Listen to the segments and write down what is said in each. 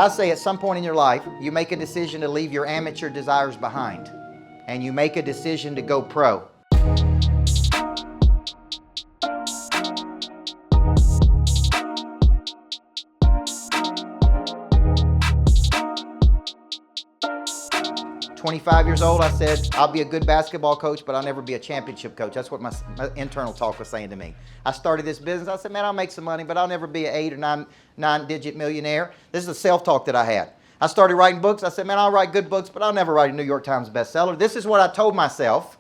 I say at some point in your life, you make a decision to leave your amateur desires behind, and you make a decision to go pro. "25 years old, I said, I'll be a good basketball coach, but I'll never be a championship coach." That's what my internal talk was saying to me. I started this business. I said, man, I'll make some money, but I'll never be an 8 or 9-digit millionaire. This is a self-talk that I had. I started writing books. I said, man, I'll write good books, but I'll never write a New York Times bestseller. This is what I told myself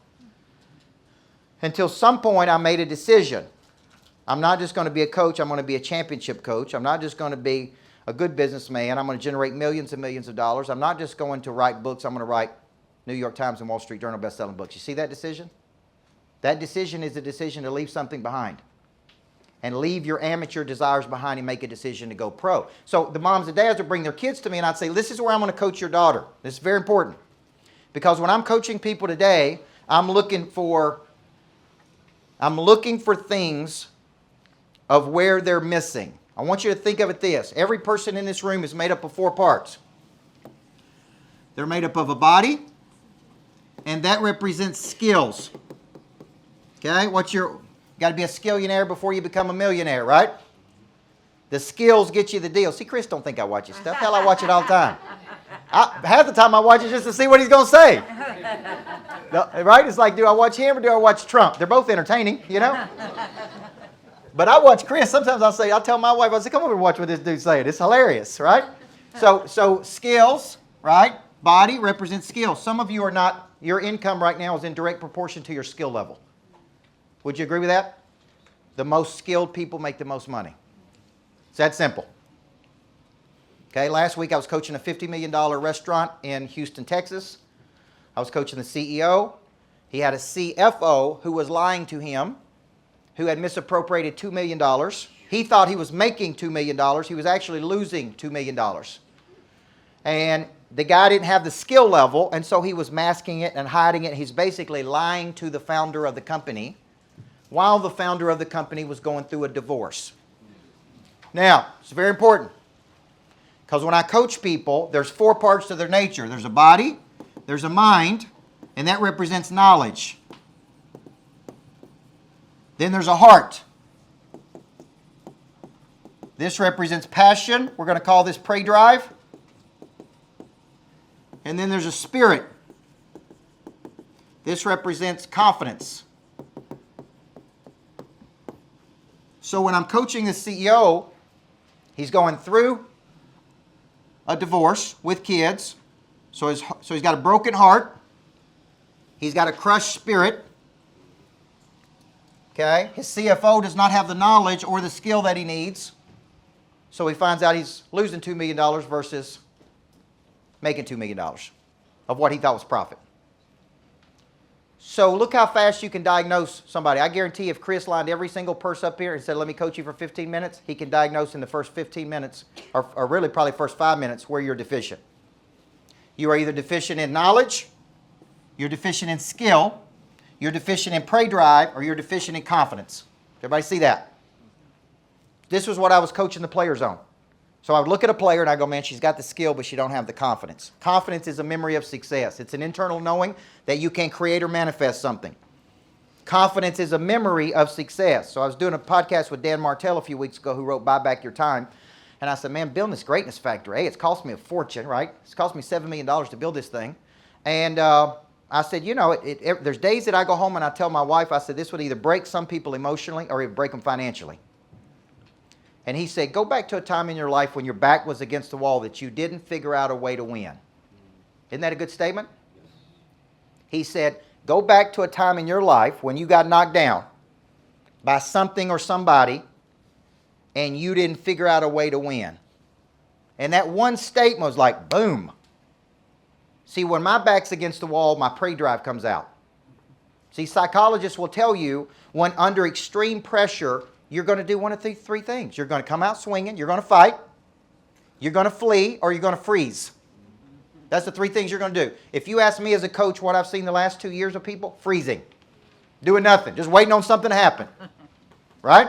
until some point I made a decision. I'm not just going to be a coach. I'm going to be a championship coach. I'm not just going to be a good businessman. I'm going to generate millions and millions of dollars. I'm not just going to write books. I'm going to write New York Times and Wall Street Journal best-selling books. You see that decision? That decision is a decision to leave something behind and leave your amateur desires behind and make a decision to go pro. So the moms and dads would bring their kids to me and I'd say, this is where I'm going to coach your daughter. This is very important. Because when I'm coaching people today, I'm looking for things of where they're missing. I want you to think of it this. Every person in this room is made up of 4 parts. They're made up of a body, and that represents skills. Okay? Got to be a skillionaire before you become a millionaire, right? The skills get you the deal. See, Chris don't think I watch his stuff. Hell, I watch it all the time. Half the time I watch it just to see what he's going to say. Right? It's like, do I watch him or do I watch Trump? They're both entertaining, you know? But I watch Chris. Sometimes I'll tell my wife, I say, come over and watch what this dude's saying. It's hilarious, right? So skills, right? Body represents skills. Some of you are not, your income right now is in direct proportion to your skill level. Would you agree with that? The most skilled people make the most money. It's that simple. Okay, last week I was coaching a $50 million restaurant in Houston, Texas. I was coaching the CEO. He had a CFO who was lying to him, who had misappropriated $2 million. He thought he was making $2 million. He was actually losing $2 million. And the guy didn't have the skill level, and so he was masking it and hiding it. He's basically lying to the founder of the company while the founder of the company was going through a divorce. Now, it's very important because when I coach people, there's 4 parts to their nature. There's a body, there's a mind, and that represents knowledge. Then there's a heart. This represents passion. We're going to call this prey drive. And then there's a spirit. This represents confidence. So when I'm coaching the CEO, he's going through a divorce with kids. So he's got a broken heart. He's got a crushed spirit. Okay? His CFO does not have the knowledge or the skill that he needs. So he finds out he's losing $2 million versus making $2 million of what he thought was profit. So look how fast you can diagnose somebody. I guarantee if Chris lined every single person up here and said, let me coach you for 15 minutes, he can diagnose in the first 15 minutes, or really probably first 5 minutes, where you're deficient. You are either deficient in knowledge, you're deficient in skill, you're deficient in prey drive, or you're deficient in confidence. Everybody see that? This was what I was coaching the players on. So I would look at a player and I go, man, she's got the skill, but she don't have the confidence. Confidence is a memory of success. It's an internal knowing that you can create or manifest something. Confidence is a memory of success. So I was doing a podcast with Dan Martell a few weeks ago who wrote Buy Back Your Time. And I said, man, building this greatness factory, it's cost me a fortune, right? It's cost me $7 million to build this thing. And I said, you know, there's days that I go home and I tell my wife, I said, this would either break some people emotionally or it would break them financially. And he said, go back to a time in your life when your back was against the wall that you didn't figure out a way to win. Isn't that a good statement? He said, go back to a time in your life when you got knocked down by something or somebody and you didn't figure out a way to win. And that one statement was like, boom. See, when my back's against the wall, my prey drive comes out. See, psychologists will tell you when under extreme pressure, you're going to do one of these 3 things. You're going to come out swinging, you're going to fight, you're going to flee, or you're going to freeze. That's the 3 things you're going to do. If you ask me as a coach what I've seen the last 2 years of people, freezing. Doing nothing, just waiting on something to happen. Right?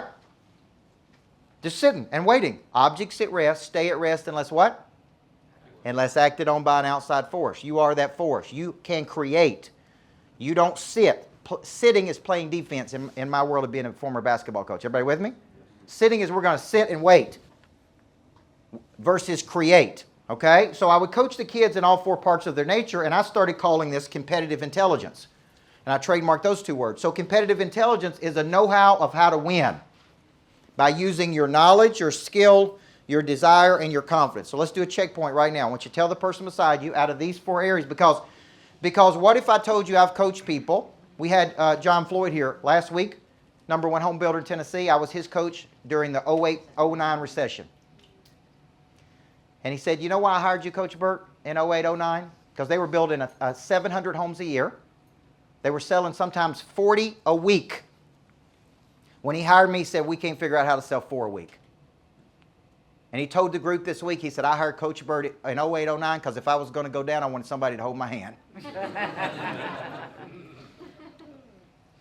Just sitting and waiting. Objects at rest, stay at rest unless what? unless acted on by an outside force. You are that force. You can create. You don't sit. Sitting is playing defense in my world of being a former basketball coach. Everybody with me? Sitting is we're going to sit and wait versus create. Okay? So I would coach the kids in all four parts of their nature, and I started calling this competitive intelligence. And I trademarked those two words. So competitive intelligence is a know-how of how to win by using your knowledge, your skill, your desire, and your confidence. So let's do a checkpoint right now. I want you to tell the person beside you out of these four areas, because what if I told you I've coached people? We had John Floyd here last week, #1 home builder in Tennessee. I was his coach during the 08-09 recession. And he said, you know why I hired you, Coach Burt, in 08-09? Because they were building 700 homes a year. They were selling sometimes 40 a week. When he hired me, he said, we can't figure out how to sell 4 a week. And he told the group this week, he said, I hired Coach Burt in 08-09 because if I was going to go down, I wanted somebody to hold my hand.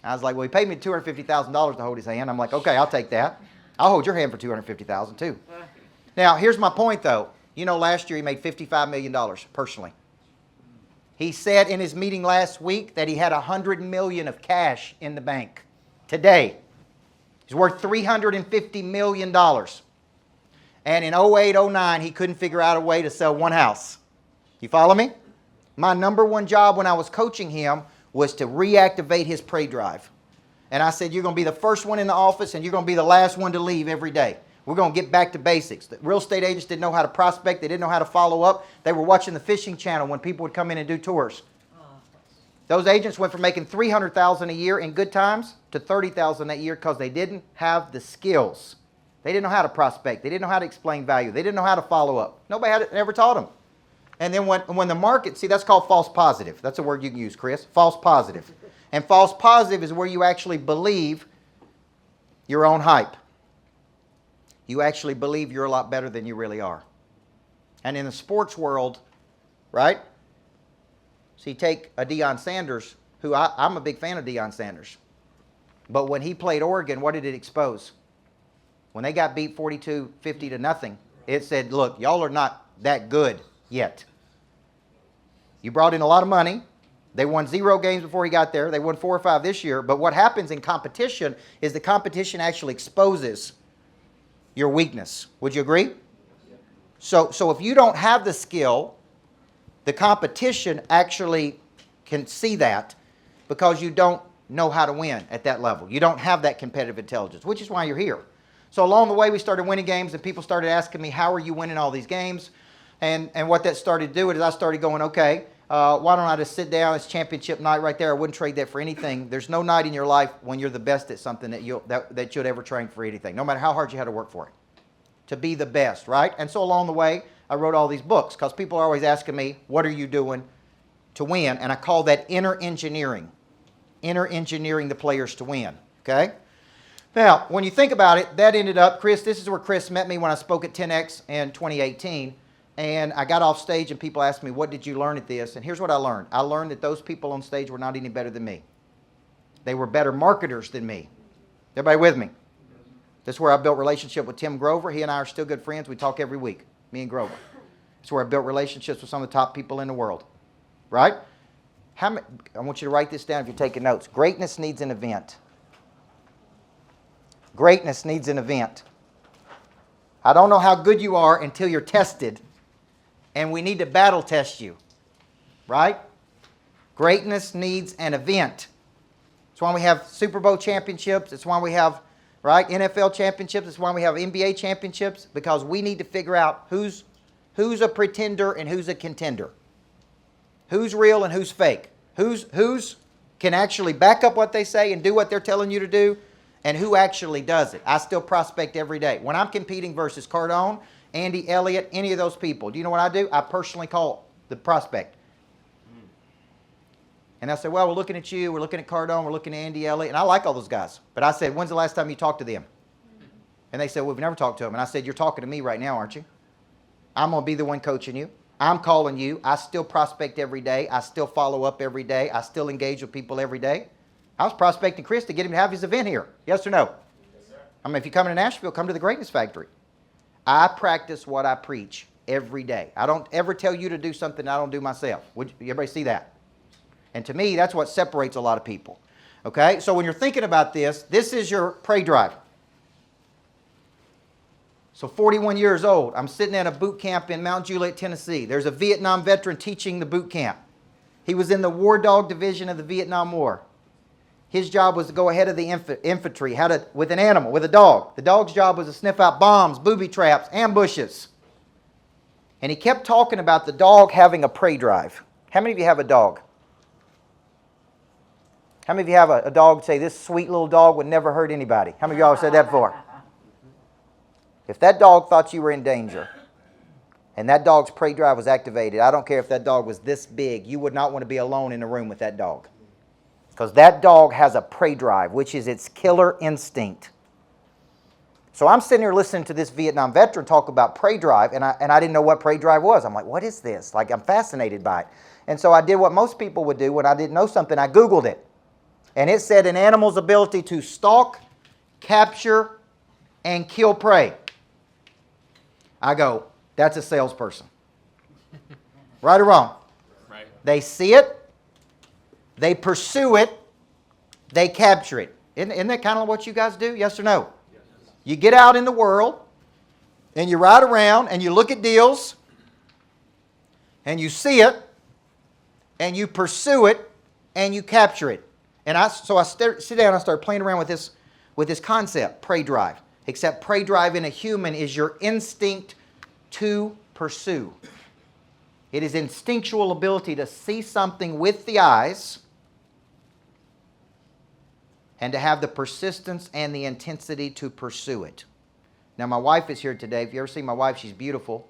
I was like, well, he paid me $250,000 to hold his hand. I'm like, okay, I'll take that. I'll hold your hand for $250,000 too. Now, here's my point, though. You know, last year he made $55 million personally. He said in his meeting last week that he had $100 million of cash in the bank today. He's worth $350 million. And in 08-09, he couldn't figure out a way to sell one house. You follow me? My #1 job when I was coaching him was to reactivate his prey drive. And I said, you're going to be the first one in the office and you're going to be the last one to leave every day. We're going to get back to basics. The real estate agents didn't know how to prospect. They didn't know how to follow up. They were watching the fishing channel when people would come in and do tours. Those agents went from making $300,000 a year in good times to $30,000 a year because they didn't have the skills. They didn't know how to prospect. They didn't know how to explain value. They didn't know how to follow up. Nobody ever taught them. And then when the market, see, that's called false positive. That's a word you can use, Chris. False positive. And false positive is where you actually believe your own hype. You actually believe you're a lot better than you really are. And in the sports world, right? So you take a Deion Sanders, who I'm a big fan of Deion Sanders. But when he played Oregon, what did it expose? When they got beat 42-50 to nothing, it said, look, y'all are not that good yet. You brought in a lot of money. They won 0 games before he got there. They won 4 or 5 this year. But what happens in competition is the competition actually exposes your weakness. Would you agree? So if you don't have the skill, the competition actually can see that because you don't know how to win at that level. You don't have that competitive intelligence, which is why you're here. So along the way, we started winning games, and people started asking me, how are you winning all these games? And what that started doing is I started going, okay, why don't I just sit down? It's championship night right there. I wouldn't trade that for anything. There's no night in your life when you're the best at something that you'd ever train for anything, no matter how hard you had to work for it, to be the best, right? And so along the way, I wrote all these books because people are always asking me, what are you doing to win? And I call that inner engineering the players to win, okay? Now, when you think about it, that ended up, Chris, this is where Chris met me when I spoke at 10X in 2018. And I got off stage and people asked me, what did you learn at this? And here's what I learned. I learned that those people on stage were not any better than me. They were better marketers than me. Everybody with me? This is where I built relationship with Tim Grover. He and I are still good friends. We talk every week, me and Grover. It's where I built relationships with some of the top people in the world. Right? I want you to write this down if you're taking notes. Greatness needs an event. Greatness needs an event. I don't know how good you are until you're tested. And we need to battle test you, right? Greatness needs an event. That's why we have Super Bowl championships. It's why we have, right, NFL championships. It's why we have NBA championships, because we need to figure out who's a pretender and who's a contender. Who's real and who's fake. Who's can actually back up what they say and do what they're telling you to do, and who actually does it. I still prospect every day. When I'm competing versus Cardone, Andy Elliott, any of those people, do you know what I do? I personally call the prospect. And they'll say, well, we're looking at you, we're looking at Cardone, we're looking at Andy Elliott, and I like all those guys. But I said, when's the last time you talked to them? And they said, well, we've never talked to them. And I said, you're talking to me right now, aren't you? I'm going to be the one coaching you. I'm calling you. I still prospect every day. I still follow up every day. I still engage with people every day. I was prospecting Chris to get him to have his event here. Yes or no? Yes, sir. I mean, if you come to Nashville, come to the Greatness Factory. I practice what I preach. every day. I don't ever tell you to do something I don't do myself. Would you, everybody see that? And to me, that's what separates a lot of people. Okay? So when you're thinking about this, this is your pray drive. So 41 years old, I'm sitting at a boot camp in Mount Juliet, Tennessee. There's a Vietnam veteran teaching the boot camp. He was in the War Dog Division of the Vietnam War. His job was to go ahead of the infantry with an animal, with a dog. The dog's job was to sniff out bombs, booby traps, ambushes. And he kept talking about the dog having a prey drive. How many of you have a dog? How many of you have a dog say, this sweet little dog would never hurt anybody? How many of y'all have said that before? If that dog thought you were in danger and that dog's prey drive was activated, I don't care if that dog was this big, you would not want to be alone in a room with that dog. Because that dog has a prey drive, which is its killer instinct. So I'm sitting here listening to this Vietnam veteran talk about prey drive, and I didn't know what prey drive was. I'm like, what is this? Like, I'm fascinated by it. And so I did what most people would do when I didn't know something. I Googled it. And it said an animal's ability to stalk, capture, and kill prey. I go, that's a salesperson. Right or wrong? Right. They see it, they pursue it, they capture it. Isn't that kind of what you guys do? Yes or no? Yes. You get out in the world, and you ride around, and you look at deals, and you see it, and you pursue it, and you capture it. And so I sit down and I start playing around with this concept, prey drive. Except prey drive in a human is your instinct to pursue. It is instinctual ability to see something with the eyes and to have the persistence and the intensity to pursue it. Now, my wife is here today. If you ever see my wife, she's beautiful.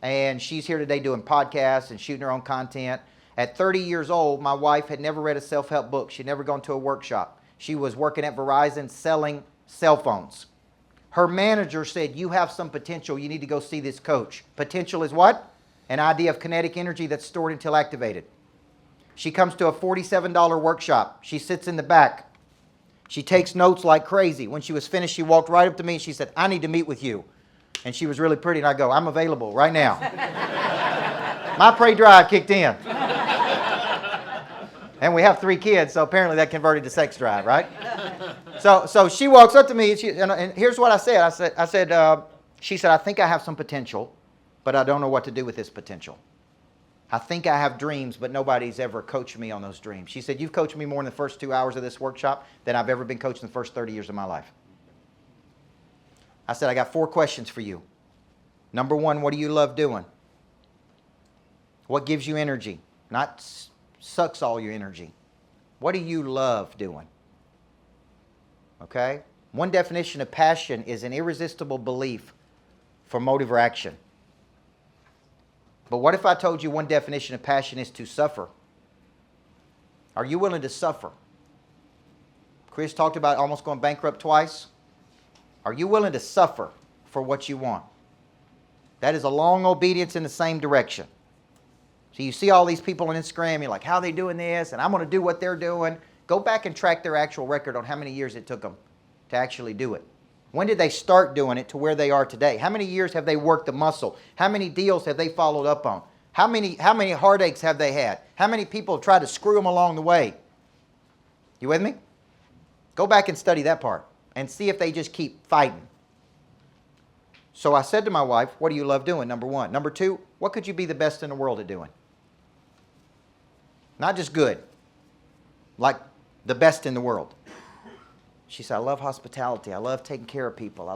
And she's here today doing podcasts and shooting her own content. At 30 years old, my wife had never read a self-help book. She'd never gone to a workshop. She was working at Verizon selling cell phones. Her manager said, you have some potential. You need to go see this coach. Potential is what? An idea of kinetic energy that's stored until activated. She comes to a $47 workshop. She sits in the back. She takes notes like crazy. When she was finished, she walked right up to me and she said, I need to meet with you. And she was really pretty. And I go, I'm available right now. My prey drive kicked in. And we have 3 kids, so apparently that converted to sex drive, right? So she walks up to me, and here's what I said. She said, I think I have some potential, but I don't know what to do with this potential. I think I have dreams, but nobody's ever coached me on those dreams. She said, you've coached me more in the first 2 hours of this workshop than I've ever been coached in the first 30 years of my life. I said, I got 4 questions for you. Number 1, what do you love doing? What gives you energy? Not sucks all your energy. What do you love doing? Okay? One definition of passion is an irresistible belief for motive or action. But what if I told you one definition of passion is to suffer? Are you willing to suffer? Chris talked about almost going bankrupt twice. Are you willing to suffer for what you want? That is a long obedience in the same direction. So you see all these people on Instagram, you're like, how are they doing this? And I'm going to do what they're doing. Go back and track their actual record on how many years it took them to actually do it. When did they start doing it to where they are today? How many years have they worked the muscle? How many deals have they followed up on? How many heartaches have they had? How many people have tried to screw them along the way? You with me? Go back and study that part and see if they just keep fighting. So I said to my wife, what do you love doing? Number 1. Number 2, what could you be the best in the world at doing? Not just good, like the best in the world. She said, I love hospitality. I love taking care of people.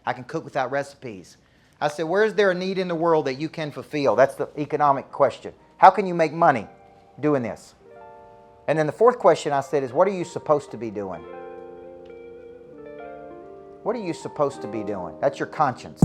I can cook without recipes. I said, where is there a need in the world that you can fulfill? That's the economic question. How can you make money doing this? And then the 4th question I said is, what are you supposed to be doing? What are you supposed to be doing? That's your conscience.